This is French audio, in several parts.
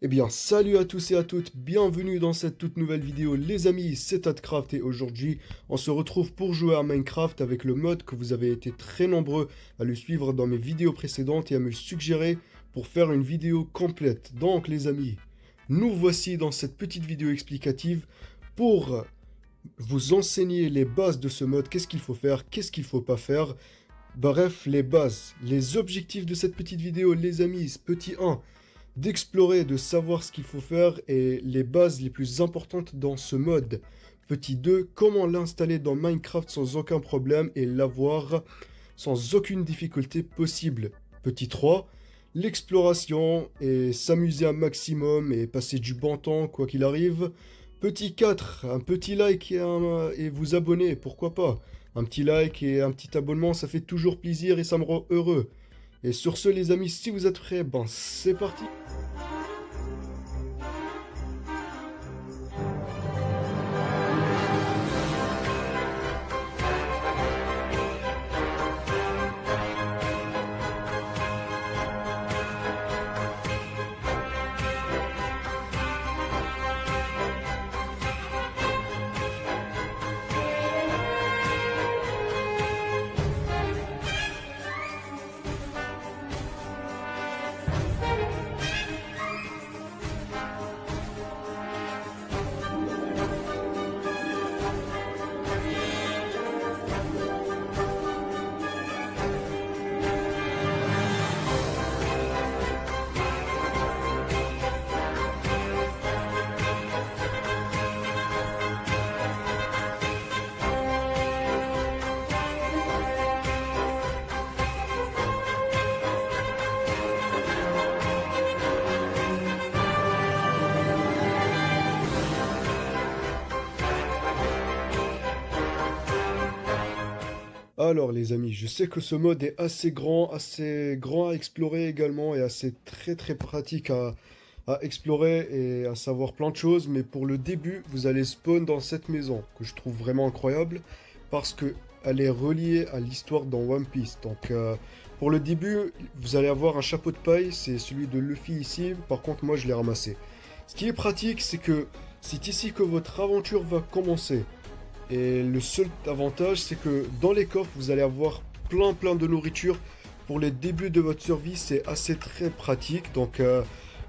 Eh bien, salut à tous et à toutes, bienvenue dans cette toute nouvelle vidéo les amis, c'est Tadcraft et aujourd'hui on se retrouve pour jouer à Minecraft avec le mode que vous avez été très nombreux à le suivre dans mes vidéos précédentes et à me suggérer pour faire une vidéo complète. Donc les amis, nous voici dans cette petite vidéo explicative pour vous enseigner les bases de ce mode, qu'est-ce qu'il faut faire, qu'est-ce qu'il faut pas faire. Bref, les bases, les objectifs de cette petite vidéo les amis, petit 1 d'explorer, de savoir ce qu'il faut faire et les bases les plus importantes dans ce mode. Petit 2, comment l'installer dans Minecraft sans aucun problème et l'avoir sans aucune difficulté possible. Petit 3, l'exploration et s'amuser un maximum et passer du bon temps quoi qu'il arrive. Petit 4, un petit like et vous abonner, pourquoi pas. Un petit like et un petit abonnement, ça fait toujours plaisir et ça me rend heureux. Et sur ce les amis, si vous êtes prêts, ben c'est parti. Alors les amis, je sais que ce mode est assez grand à explorer également et assez très pratique à explorer et à savoir plein de choses, mais pour le début, vous allez spawn dans cette maison que je trouve vraiment incroyable parce que elle est reliée à l'histoire dans One Piece. Donc pour le début, vous allez avoir un chapeau de paille, c'est celui de Luffy ici, par contre moi je l'ai ramassé. Ce qui est pratique, c'est que c'est ici que votre aventure va commencer. Et le seul avantage, c'est que dans les coffres, vous allez avoir plein de nourriture. Pour les débuts de votre survie, c'est assez très pratique. Donc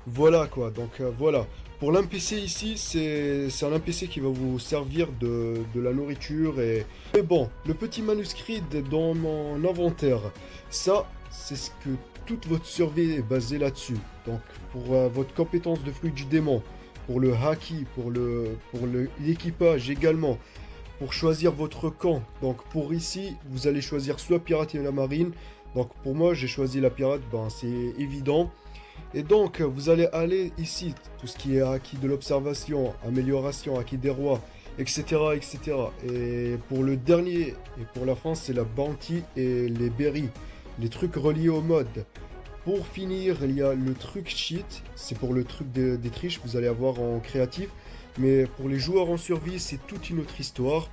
voilà quoi. Donc voilà. Pour l'NPC ici, c'est un NPC qui va vous servir de la nourriture. Mais bon, le petit manuscrit dans mon inventaire, ça, c'est ce que toute votre survie est basée là-dessus. Donc pour votre compétence de fruit du démon, pour le haki, pour l'équipage également pour choisir votre camp. Donc pour ici, vous allez choisir soit pirate et la marine. Donc pour moi, j'ai choisi la pirate, ben c'est évident. Et donc vous allez aller ici, tout ce qui est acquis de l'observation, amélioration, acquis des rois, etc., etc. Et pour le dernier et pour la fin, c'est la bounty et les berries, les trucs reliés au mode. Pour finir, il y a le truc cheat, c'est pour le truc des triches, vous allez avoir en créatif. Mais pour les joueurs en survie, c'est toute une autre histoire.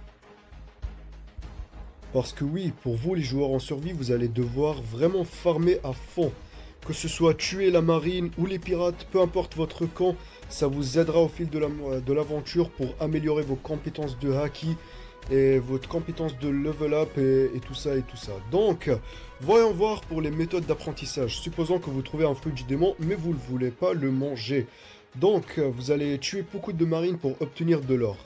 Parce que oui, pour vous les joueurs en survie, vous allez devoir vraiment farmer à fond. Que ce soit tuer la marine ou les pirates, peu importe votre camp, ça vous aidera au fil de l'aventure pour améliorer vos compétences de haki et votre compétence de level up et tout ça et tout ça. Donc, voyons voir pour les méthodes d'apprentissage. Supposons que vous trouvez un fruit du démon, mais vous ne voulez pas le manger. Donc, vous allez tuer beaucoup de marines pour obtenir de l'or.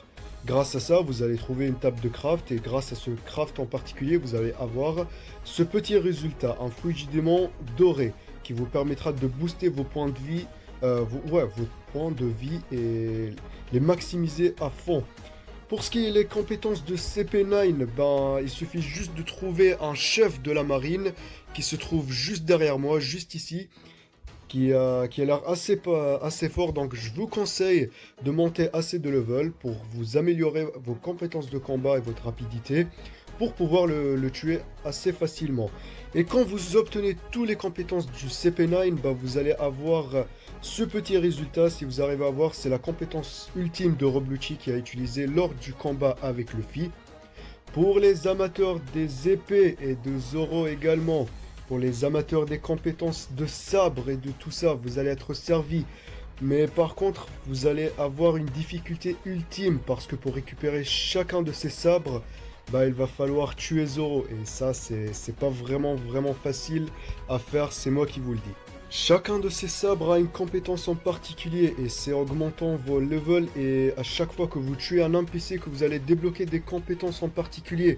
Grâce à ça, vous allez trouver une table de craft et grâce à ce craft en particulier, vous allez avoir ce petit résultat, un fruit du démon doré qui vous permettra de booster vos points de vie, vos points de vie et les maximiser à fond. Pour ce qui est des compétences de CP9, ben, il suffit juste de trouver un chef de la marine qui se trouve juste derrière moi, juste ici, qui a l'air assez fort. Donc je vous conseille de monter assez de level pour vous améliorer vos compétences de combat et votre rapidité pour pouvoir le tuer assez facilement. Et quand vous obtenez toutes les compétences du CP9, ben, vous allez avoir ce petit résultat. Si vous arrivez à voir, c'est la compétence ultime de Roblucci qui a utilisé lors du combat avec Luffy. Pour les amateurs des épées et de Zoro également, pour les amateurs des compétences de sabre et de tout ça, vous allez être servi Mais par contre, vous allez avoir une difficulté ultime parce que pour récupérer chacun de ces sabres, bah il va falloir tuer Zoro. Et ça, c'est pas vraiment facile à faire, c'est moi qui vous le dis. Chacun de ces sabres a une compétence en particulier et c'est augmentant vos levels et à chaque fois que vous tuez un NPC que vous allez débloquer des compétences en particulier.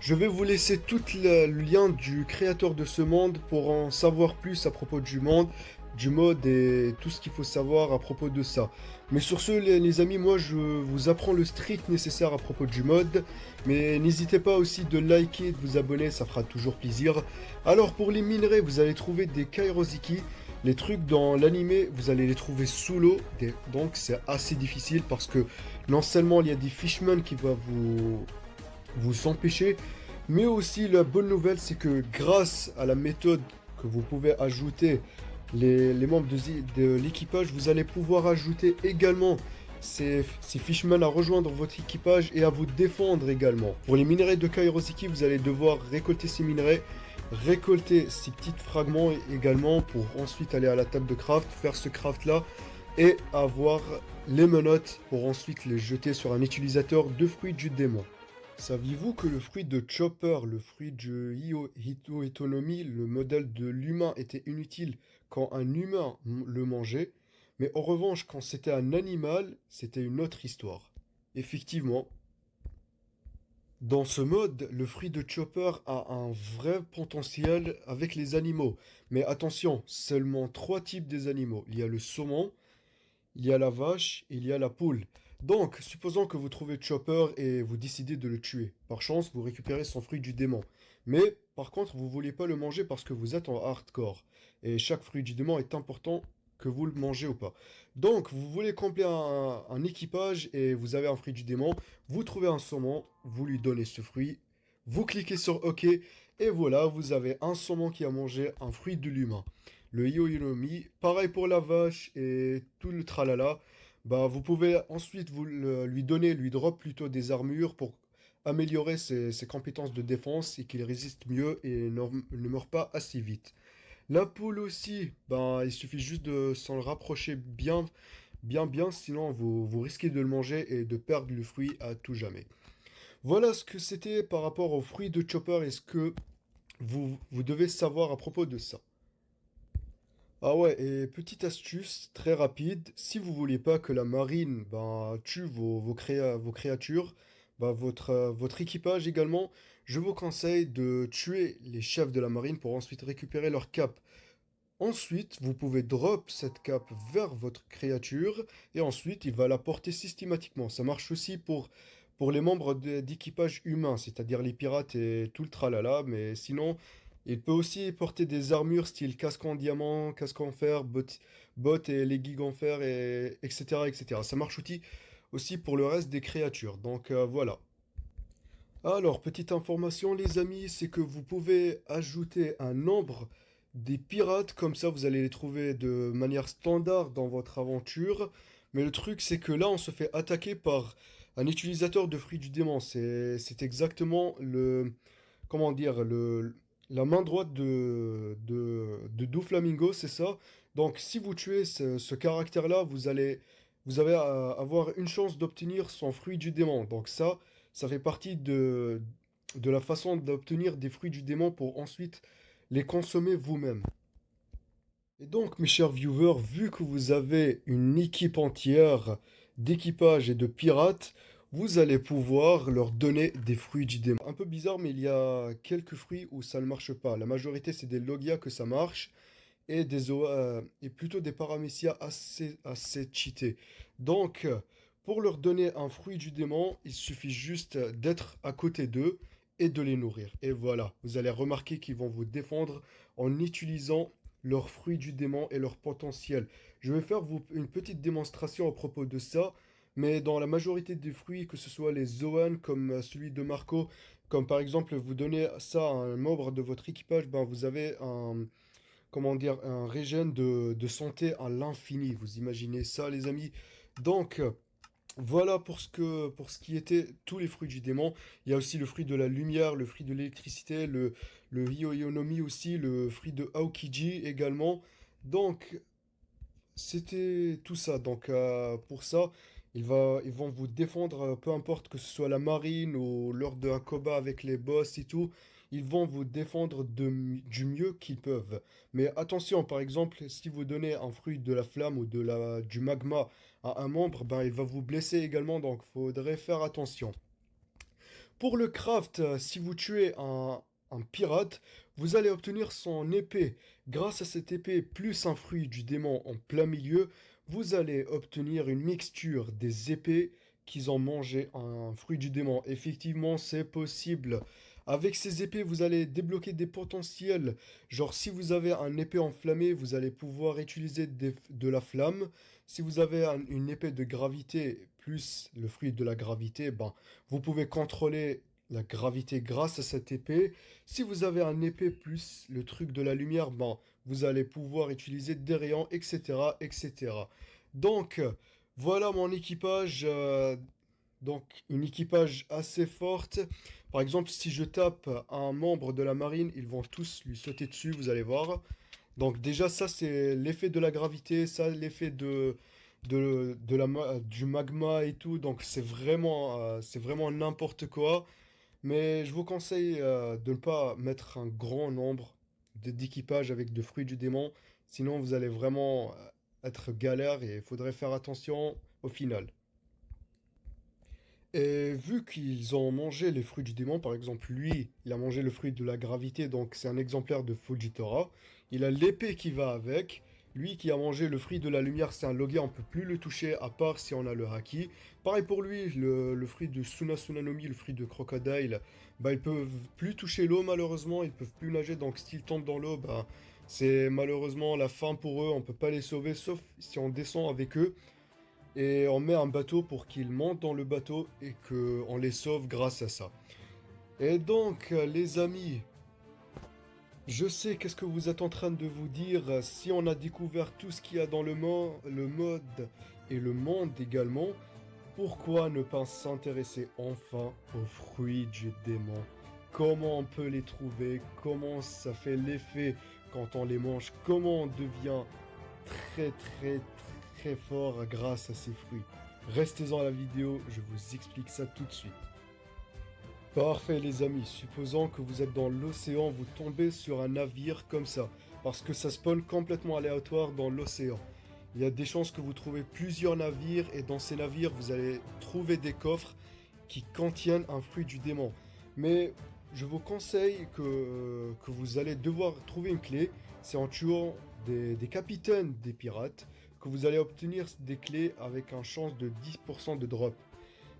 Je vais vous laisser tout le lien du créateur de ce monde pour en savoir plus à propos du monde, du mode et tout ce qu'il faut savoir à propos de ça. Mais sur ce, les amis, moi je vous apprends le strict nécessaire à propos du mode. Mais n'hésitez pas aussi de liker et de vous abonner, ça fera toujours plaisir. Alors pour les minerais, vous allez trouver des Kairosiki. Les trucs dans l'animé, vous allez les trouver sous l'eau. Donc c'est assez difficile parce que non seulement il y a des fishmen qui vont vous empêcher, mais aussi la bonne nouvelle c'est que grâce à la méthode que vous pouvez ajouter les membres de l'équipage, vous allez pouvoir ajouter également ces fishmen à rejoindre votre équipage et à vous défendre également. Pour les minerais de Kairoseki, vous allez devoir récolter ces minerais, récolter ces petits fragments également pour ensuite aller à la table de craft, faire ce craft là et avoir les menottes pour ensuite les jeter sur un utilisateur de fruits du démon. Saviez-vous que le fruit de Chopper, le fruit de Hito Itonomi, le modèle de l'humain était inutile quand un humain le mangeait, mais en revanche quand c'était un animal, c'était une autre histoire. Effectivement, dans ce mode, le fruit de Chopper a un vrai potentiel avec les animaux. Mais attention, seulement trois types des animaux. Il y a le saumon, il y a la vache, et il y a la poule. Donc, supposons que vous trouvez Chopper et vous décidez de le tuer. Par chance, vous récupérez son fruit du démon. Mais, par contre, vous ne voulez pas le manger parce que vous êtes en hardcore. Et chaque fruit du démon est important que vous le mangez ou pas. Donc, vous voulez compléter un équipage et vous avez un fruit du démon. Vous trouvez un saumon, vous lui donnez ce fruit. Vous cliquez sur OK et voilà, vous avez un saumon qui a mangé un fruit de l'humain. Le Yoyonomi, pareil pour la vache et tout le tralala. Bah, vous pouvez ensuite lui donner, lui drop plutôt des armures pour améliorer ses compétences de défense et qu'il résiste mieux et ne meurt pas assez vite. La poule aussi, bah, il suffit juste de s'en rapprocher bien, sinon vous risquez de le manger et de perdre le fruit à tout jamais. Voilà ce que c'était par rapport au fruit de Chopper et ce que vous devez savoir à propos de ça. Ah ouais, et petite astuce très rapide, si vous voulez pas que la marine ben, tue vos créatures, ben, votre équipage également, je vous conseille de tuer les chefs de la marine pour ensuite récupérer leur cape. Ensuite, vous pouvez drop cette cape vers votre créature et ensuite il va la porter systématiquement. Ça marche aussi pour les membres d'équipage humain, c'est-à-dire les pirates et tout le tralala, mais sinon, il peut aussi porter des armures style casque en diamant, casque en fer, bottes et leggings en fer, et, etc., etc. Ça marche aussi pour le reste des créatures. Donc voilà. Alors, petite information, les amis, c'est que vous pouvez ajouter un nombre des pirates, comme ça vous allez les trouver de manière standard dans votre aventure. Mais le truc, c'est que là, on se fait attaquer par un utilisateur de fruits du démon. C'est exactement comment dire, la main droite de Doflamingo, c'est ça. Donc, si vous tuez ce caractère-là, vous allez avoir une chance d'obtenir son fruit du démon. Donc ça fait partie de la façon d'obtenir des fruits du démon pour ensuite les consommer vous-même. Et donc, mes chers viewers, vu que vous avez une équipe entière d'équipage et de pirates, vous allez pouvoir leur donner des fruits du démon. Un peu bizarre, mais il y a quelques fruits où ça ne marche pas. La majorité, c'est des Logia que ça marche et et plutôt des Paramecia assez cheatés. Donc, pour leur donner un fruit du démon, il suffit juste d'être à côté d'eux et de les nourrir. Et voilà, vous allez remarquer qu'ils vont vous défendre en utilisant leurs fruits du démon et leur potentiel. Je vais faire une petite démonstration à propos de ça, mais dans la majorité des fruits, que ce soit les Zoan comme celui de Marco, comme par exemple vous donnez ça à un membre de votre équipage, ben vous avez comment dire, un régène de santé à l'infini. Vous imaginez ça, les amis? Donc, voilà pour ce qui était tous les fruits du démon. Il y a aussi le fruit de la lumière, le fruit de l'électricité, le Hyo-Yonomi aussi, le fruit de Aokiji également. Donc, c'était tout ça. Donc pour ça, ils vont vous défendre, peu importe que ce soit la marine ou lors d'un combat avec les boss et tout. Ils vont vous défendre du mieux qu'ils peuvent. Mais attention, par exemple, si vous donnez un fruit de la flamme ou du magma à un membre, ben, il va vous blesser également. Donc faudrait faire attention. Pour le craft, si vous tuez un pirate, vous allez obtenir son épée. Grâce à cette épée, plus un fruit du démon en plein milieu, vous allez obtenir une mixture des épées qu'ils ont mangé un fruit du démon. Effectivement, c'est possible. Avec ces épées, vous allez débloquer des potentiels. Genre, si vous avez un épée enflammée, vous allez pouvoir utiliser de la flamme. Si vous avez une épée de gravité plus le fruit de la gravité, ben, vous pouvez contrôler la gravité grâce à cette épée. Si vous avez un épée plus le truc de la lumière, ben, vous allez pouvoir utiliser des rayons, etc., etc. Donc, voilà mon équipage. Donc, une équipage assez forte. Par exemple, si je tape un membre de la marine, ils vont tous lui sauter dessus, vous allez voir. Donc déjà, ça, c'est l'effet de la gravité, ça, l'effet du magma et tout. Donc c'est vraiment n'importe quoi. Mais je vous conseille de ne pas mettre un grand nombre d'équipages avec de fruits du démon. Sinon, vous allez vraiment être galère et il faudrait faire attention au final. Et vu qu'ils ont mangé les fruits du démon, par exemple, lui, il a mangé le fruit de la gravité, donc c'est un exemplaire de Fujitora. Il a l'épée qui va avec. Lui qui a mangé le fruit de la lumière, c'est un Logia, on peut plus le toucher à part si on a le Haki. Pareil pour lui, le fruit de Suna Sunanomi, le fruit de Crocodile, bah ils peuvent plus toucher l'eau malheureusement, ils peuvent plus nager, donc s'ils tombent dans l'eau, bah c'est malheureusement la fin pour eux, on peut pas les sauver sauf si on descend avec eux. Et on met un bateau pour qu'ils montent dans le bateau et qu'on les sauve grâce à ça. Et donc, les amis, je sais qu'est-ce que vous êtes en train de vous dire. Si on a découvert tout ce qu'il y a dans le mode et le monde également, pourquoi ne pas s'intéresser enfin aux fruits du démon? Comment on peut les trouver? Comment ça fait l'effet quand on les mange? Comment on devient très très très fort grâce à ces fruits? Restez en la vidéo, je vous explique ça tout de suite. Parfait les amis, supposons que vous êtes dans l'océan, vous tombez sur un navire comme ça, parce que ça spawn complètement aléatoire dans l'océan. Il y a des chances que vous trouvez plusieurs navires et dans ces navires vous allez trouver des coffres qui contiennent un fruit du démon. Mais je vous conseille que vous allez devoir trouver une clé, c'est en tuant des capitaines des pirates que vous allez obtenir des clés avec un chance de 10% de drop.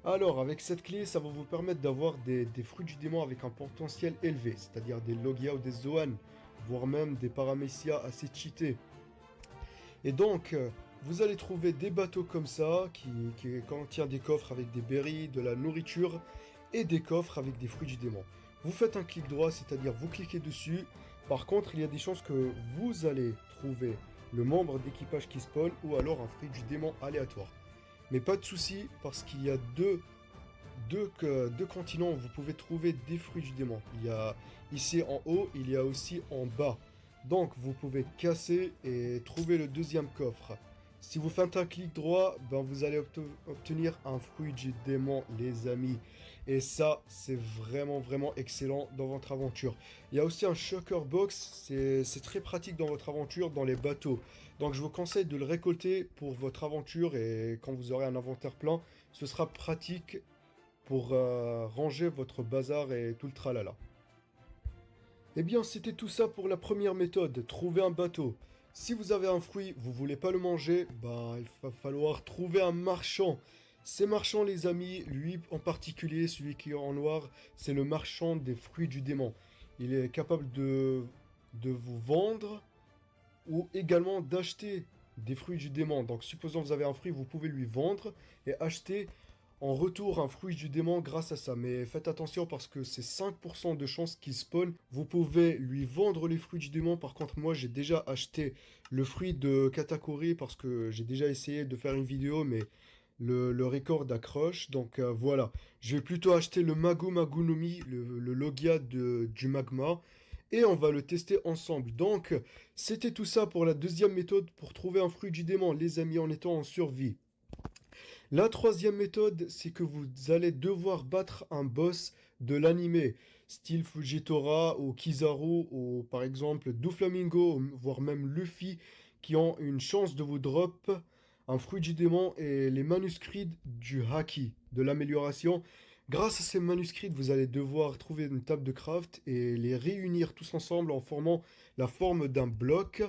Alors, avec cette clé, ça va vous permettre d'avoir des fruits du démon avec un potentiel élevé, c'est-à-dire des Logia ou des Zoan, voire même des Paramecia assez cheatés. Et donc, vous allez trouver des bateaux comme ça, qui contiennent des coffres avec des berries, de la nourriture, et des coffres avec des fruits du démon. Vous faites un clic droit, c'est-à-dire vous cliquez dessus. Par contre, il y a des chances que vous allez trouver le membre d'équipage qui spawn, ou alors un fruit du démon aléatoire. Mais pas de souci, parce qu'il y a deux continents où vous pouvez trouver des fruits du démon. Il y a ici en haut, il y a aussi en bas. Donc vous pouvez casser et trouver le deuxième coffre. Si vous faites un clic droit, ben vous allez obtenir un fruit du démon, les amis. Et ça, c'est vraiment, vraiment excellent dans votre aventure. Il y a aussi un shocker box, c'est très pratique dans votre aventure, dans les bateaux. Donc je vous conseille de le récolter pour votre aventure et quand vous aurez un inventaire plein, ce sera pratique pour ranger votre bazar et tout le tralala. Eh bien, c'était tout ça pour la première méthode, trouver un bateau. Si vous avez un fruit, vous voulez pas le manger, bah il va falloir trouver un marchand. Ces marchands, les amis, lui en particulier, celui qui est en noir, c'est le marchand des fruits du démon. Il est capable de vous vendre ou également d'acheter des fruits du démon. Donc, supposons que vous avez un fruit, vous pouvez lui vendre et acheter en retour un fruit du démon grâce à ça. Mais faites attention parce que c'est 5% de chance qu'il spawn. Vous pouvez lui vendre les fruits du démon. Par contre, moi, j'ai déjà acheté le fruit de Katakuri parce que j'ai déjà essayé de faire une vidéo, mais le record accroche. Donc voilà. Je vais plutôt acheter le Magu Magunomi, le Logia du magma. et on va le tester ensemble. Donc, c'était tout ça pour la deuxième méthode pour trouver un fruit du démon, les amis, en étant en survie. La troisième méthode, c'est que vous allez devoir battre un boss de l'anime, style Fujitora ou Kizaru ou par exemple Doflamingo, voire même Luffy, qui ont une chance de vous drop un fruit du démon et les manuscrits du Haki, de l'amélioration. Grâce à ces manuscrits, vous allez devoir trouver une table de craft et les réunir tous ensemble en formant la forme d'un bloc.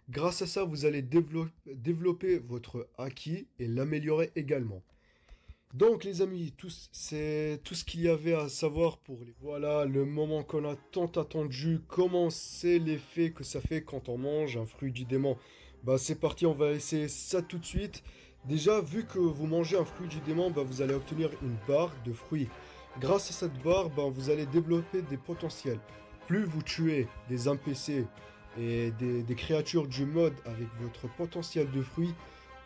Grâce à ça, vous allez développer votre Haki et l'améliorer également. Donc les amis, c'est tout ce qu'il y avait à savoir pour les... Voilà le moment qu'on a tant attendu, comment c'est l'effet que ça fait quand on mange un fruit du démon. Bah c'est parti, on va essayer ça tout de suite. Déjà, vu que vous mangez un fruit du démon, bah, vous allez obtenir une barre de fruits. Grâce à cette barre, bah, vous allez développer des potentiels. Plus vous tuez des NPC et des créatures du mode avec votre potentiel de fruits,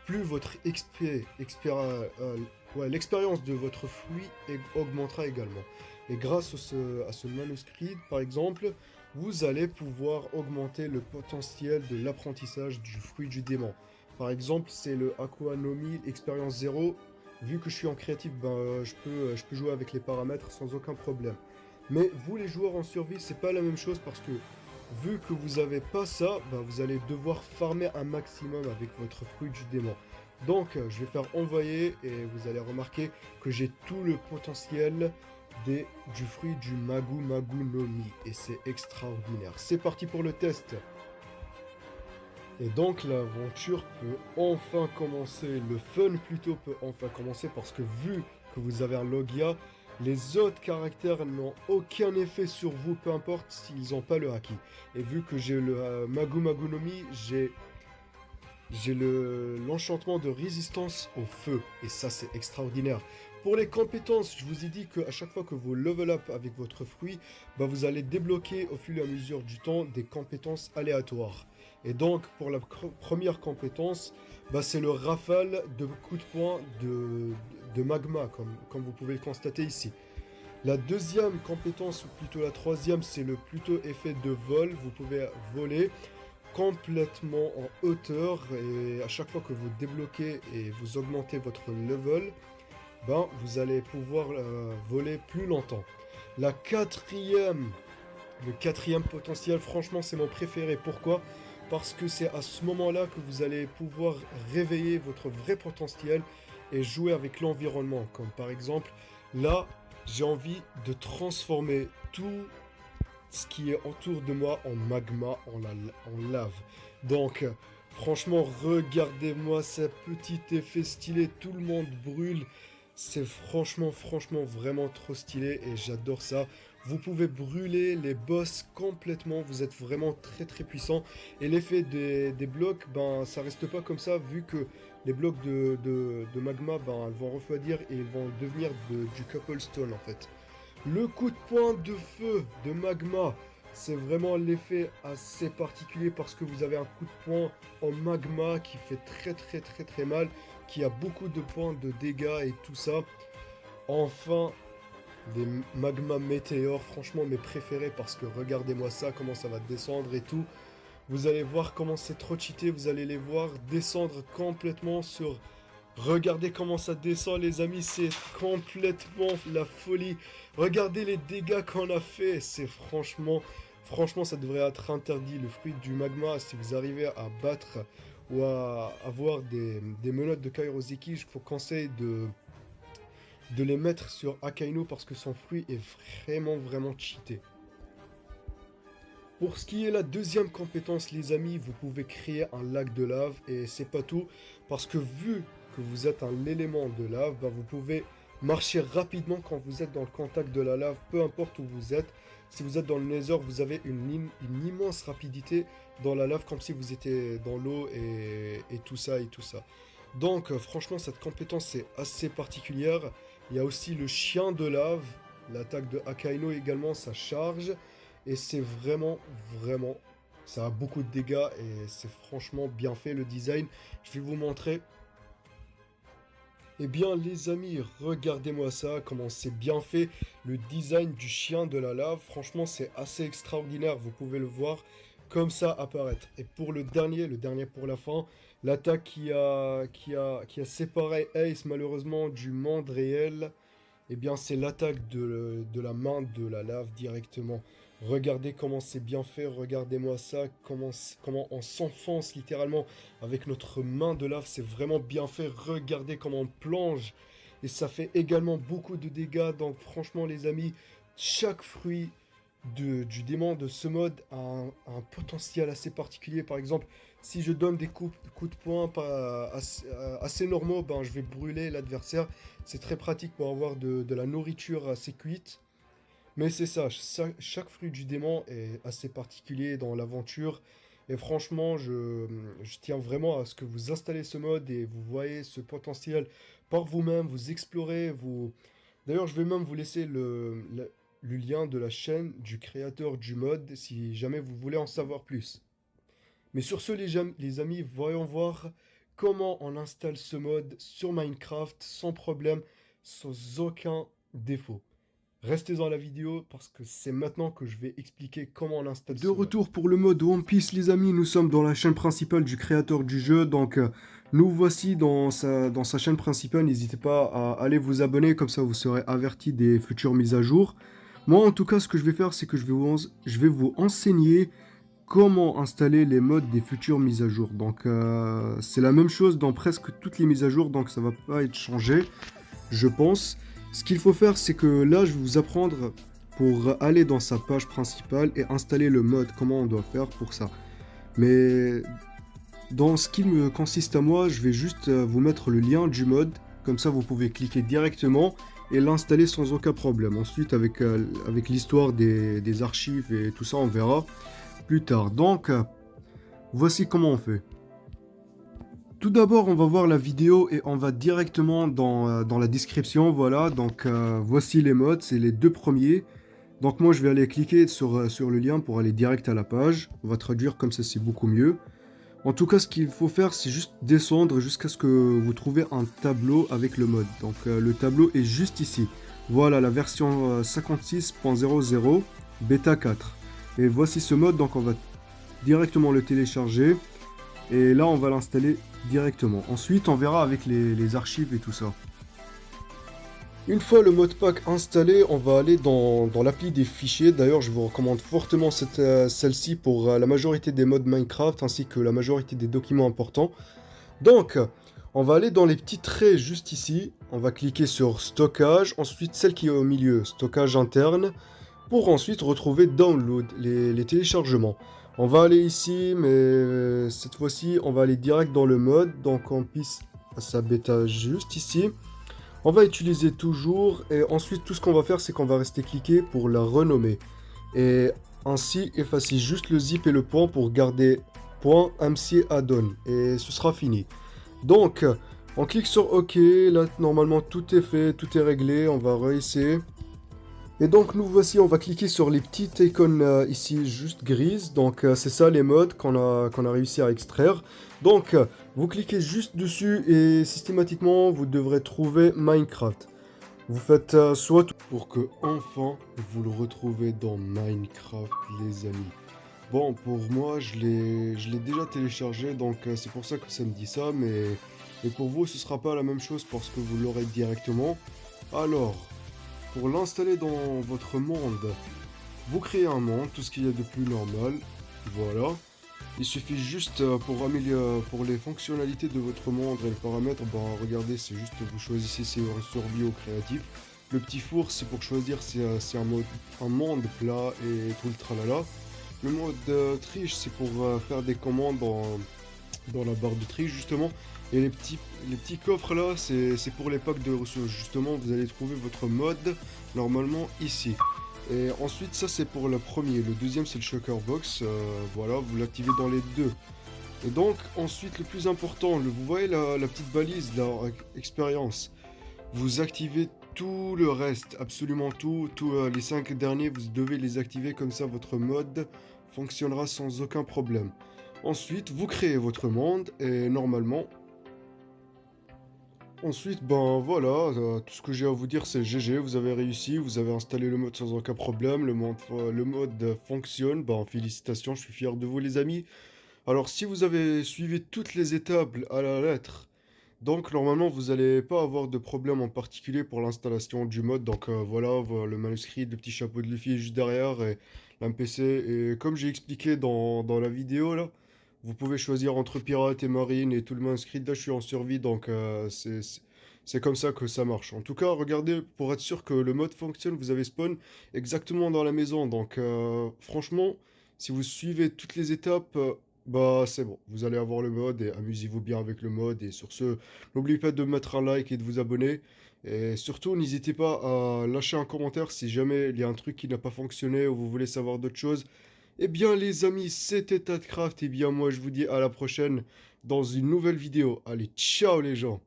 plus votre l'expérience de votre fruit augmentera également. Et grâce à ce manuscrit, par exemple, vous allez pouvoir augmenter le potentiel de l'apprentissage du fruit du démon. Par exemple, c'est le Aqua no Mi expérience 0. Vu que je suis en créatif, ben, je peux jouer avec les paramètres sans aucun problème. Mais vous, les joueurs en survie, c'est pas la même chose parce que vu que vous avez pas ça, ben, vous allez devoir farmer un maximum avec votre fruit du démon. Donc, je vais faire envoyer et vous allez remarquer que j'ai tout le potentiel du fruit du Magu Magu no Mi. Et c'est extraordinaire. C'est parti pour le test. Et donc l'aventure peut enfin commencer, le fun plutôt peut enfin commencer parce que vu que vous avez un Logia, les autres caractères n'ont aucun effet sur vous, peu importe s'ils n'ont pas le Haki. Et vu que j'ai le Magu Magu no Mi, j'ai l'enchantement de résistance au feu, et ça c'est extraordinaire. Pour les compétences, je vous ai dit qu'à chaque fois que vous level up avec votre fruit, bah vous allez débloquer au fur et à mesure du temps des compétences aléatoires. Et donc pour la première compétence, bah, c'est le rafale de coups de poing de magma, comme vous pouvez le constater ici. La deuxième compétence, ou plutôt la troisième, c'est le plutôt effet de vol. Vous pouvez voler complètement en hauteur et à chaque fois que vous débloquez et vous augmentez votre level, ben vous allez pouvoir voler plus longtemps. Le quatrième potentiel, franchement c'est mon préféré. Pourquoi? Parce que c'est à ce moment-là que vous allez pouvoir réveiller votre vrai potentiel et jouer avec l'environnement. Comme par exemple, là, j'ai envie de transformer tout ce qui est autour de moi en magma, en lave. Donc, franchement, regardez-moi ce petit effet stylé, tout le monde brûle. C'est franchement, vraiment trop stylé et j'adore ça. Vous pouvez brûler les boss complètement, vous êtes vraiment très puissant. Et l'effet des blocs, ben ça reste pas comme ça vu que les blocs de magma, ben ils vont refroidir et ils vont devenir du cobblestone en fait. Le coup de poing de feu de magma, c'est vraiment l'effet assez particulier parce que vous avez un coup de poing en magma qui fait très mal, qui a beaucoup de points de dégâts et tout ça. Enfin, des magma météores, franchement mes préférés parce que regardez-moi ça, comment ça va descendre et tout. Vous allez voir comment c'est trop cheaté, vous allez les voir descendre complètement sur... Regardez comment ça descend les amis, c'est complètement la folie. Regardez les dégâts qu'on a fait, c'est franchement ça devrait être interdit. Le fruit du magma, si vous arrivez à battre ou à avoir des menottes de Kairoseki, je vous conseille de les mettre sur Akainu parce que son fruit est vraiment cheaté. Pour ce qui est la deuxième compétence les amis, vous pouvez créer un lac de lave et c'est pas tout parce que vu que vous êtes un élément de lave, bah vous pouvez marcher rapidement quand vous êtes dans le contact de la lave, peu importe où vous êtes. Si vous êtes dans le Nether, vous avez une immense rapidité dans la lave comme si vous étiez dans l'eau et tout ça. Donc franchement cette compétence est assez particulière. Il y a aussi le chien de lave, l'attaque de Akainu également, ça charge. Et c'est vraiment, ça a beaucoup de dégâts et c'est franchement bien fait le design. Je vais vous montrer. Eh bien les amis, regardez-moi ça, comment c'est bien fait, le design du chien de la lave, franchement c'est assez extraordinaire, vous pouvez le voir comme ça apparaître. Et pour le dernier pour la fin, l'attaque qui a séparé Ace malheureusement du monde réel, eh bien, c'est l'attaque de la main de la lave directement. Regardez comment c'est bien fait, regardez-moi ça, comment on s'enfonce littéralement avec notre main de lave, c'est vraiment bien fait. Regardez comment on plonge et ça fait également beaucoup de dégâts. Donc franchement les amis, chaque fruit du démon de ce mode a un potentiel assez particulier. Par exemple, si je donne des coups de poing pas assez normaux, ben, je vais brûler l'adversaire. C'est très pratique pour avoir de la nourriture assez cuite. Mais c'est ça, chaque fruit du démon est assez particulier dans l'aventure. Et franchement, je tiens vraiment à ce que vous installez ce mode et vous voyez ce potentiel par vous-même, vous explorez, vous... D'ailleurs, je vais même vous laisser le lien de la chaîne du créateur du mode si jamais vous voulez en savoir plus. Mais sur ce, les amis, voyons voir comment on installe ce mode sur Minecraft sans problème, sans aucun défaut. Restez dans la vidéo parce que c'est maintenant que je vais expliquer comment on installe ce mode. De retour pour le mode One Piece les amis, nous sommes dans la chaîne principale du créateur du jeu, donc nous voici dans sa chaîne principale, n'hésitez pas à aller vous abonner, comme ça vous serez avertis des futures mises à jour. Moi en tout cas ce que je vais faire c'est que je vais vous enseigner comment installer les modes des futures mises à jour. Donc c'est la même chose dans presque toutes les mises à jour, donc ça va pas être changé, je pense. Ce qu'il faut faire, c'est que là, je vais vous apprendre pour aller dans sa page principale et installer le mode, comment on doit faire pour ça. Mais dans ce qui me consiste à moi, je vais juste vous mettre le lien du mode, comme ça vous pouvez cliquer directement et l'installer sans aucun problème. Ensuite, avec l'histoire des archives et tout ça, on verra plus tard. Donc, voici comment on fait. Tout d'abord, on va voir la vidéo et on va directement dans la description, voilà, donc voici les modes, c'est les deux premiers. Donc moi je vais aller cliquer sur le lien pour aller direct à la page, on va traduire comme ça c'est beaucoup mieux. En tout cas ce qu'il faut faire c'est juste descendre jusqu'à ce que vous trouvez un tableau avec le mode. Donc le tableau est juste ici. Voilà la version 56.00 bêta 4. Et voici ce mode, donc on va directement le télécharger. Et là, on va l'installer directement. Ensuite, on verra avec les archives et tout ça. Une fois le modpack installé, on va aller dans l'appli des fichiers. D'ailleurs, je vous recommande fortement celle-ci pour la majorité des mods Minecraft, ainsi que la majorité des documents importants. Donc, on va aller dans les petits traits juste ici. On va cliquer sur stockage, ensuite celle qui est au milieu, stockage interne, pour ensuite retrouver download, les téléchargements. On va aller ici, mais cette fois-ci, on va aller direct dans le mode. Donc on pisse à sa bêta juste ici. On va utiliser toujours. Et ensuite, tout ce qu'on va faire, c'est qu'on va rester cliqué pour la renommer. Et ainsi, effacer juste le zip et le point pour garder .mc addon. Et ce sera fini. Donc, on clique sur OK. Là, normalement, tout est fait, tout est réglé. On va réessayer. Et donc nous voici, on va cliquer sur les petites icônes ici juste grises. Donc c'est ça les modes qu'on a réussi à extraire. Donc vous cliquez juste dessus et systématiquement vous devrez trouver Minecraft. Vous faites soit pour que enfin vous le retrouvez dans Minecraft les amis. Bon pour moi je l'ai déjà téléchargé donc c'est pour ça que ça me dit ça. Mais pour vous ce sera pas la même chose parce que vous l'aurez directement. Alors... Pour l'installer dans votre monde, vous créez un monde, tout ce qu'il y a de plus normal. Voilà. Il suffit juste pour les fonctionnalités de votre monde et les paramètres, ben regardez, c'est juste vous choisissez si vous survie ou créatif. Le petit four, c'est pour choisir si c'est un monde plat et tout le tralala. Le mode triche, c'est pour faire des commandes dans la barre de triche justement. Et les petits coffres là, c'est pour les packs de ressources. Justement, vous allez trouver votre mode normalement ici. Et ensuite, ça c'est pour le premier. Le deuxième, c'est le Shulker Box. Voilà, vous l'activez dans les deux. Et donc, ensuite, le plus important, vous voyez la petite balise, la expérience. Vous activez tout le reste, absolument tout. Les 5 derniers, vous devez les activer comme ça, votre mode fonctionnera sans aucun problème. Ensuite, vous créez votre monde et normalement, Ensuite, ben voilà, tout ce que j'ai à vous dire c'est GG, vous avez réussi, vous avez installé le mode sans aucun problème, le mode fonctionne, ben félicitations, je suis fier de vous les amis. Alors si vous avez suivi toutes les étapes à la lettre, donc normalement vous n'allez pas avoir de problème en particulier pour l'installation du mode, donc voilà, le manuscrit, le petit chapeau de Luffy est juste derrière et l'MPC, et comme j'ai expliqué dans la vidéo là, vous pouvez choisir entre pirate et marine et tout le manuscrit, là je suis en survie donc c'est comme ça que ça marche. En tout cas, regardez, pour être sûr que le mode fonctionne, vous avez spawn exactement dans la maison, donc franchement, si vous suivez toutes les étapes, bah c'est bon, vous allez avoir le mode et amusez-vous bien avec le mode, et sur ce, n'oubliez pas de mettre un like et de vous abonner. Et surtout, n'hésitez pas à lâcher un commentaire si jamais il y a un truc qui n'a pas fonctionné ou vous voulez savoir d'autres choses. Eh bien les amis, c'était TADCraft, et bien moi je vous dis à la prochaine dans une nouvelle vidéo. Allez, ciao les gens!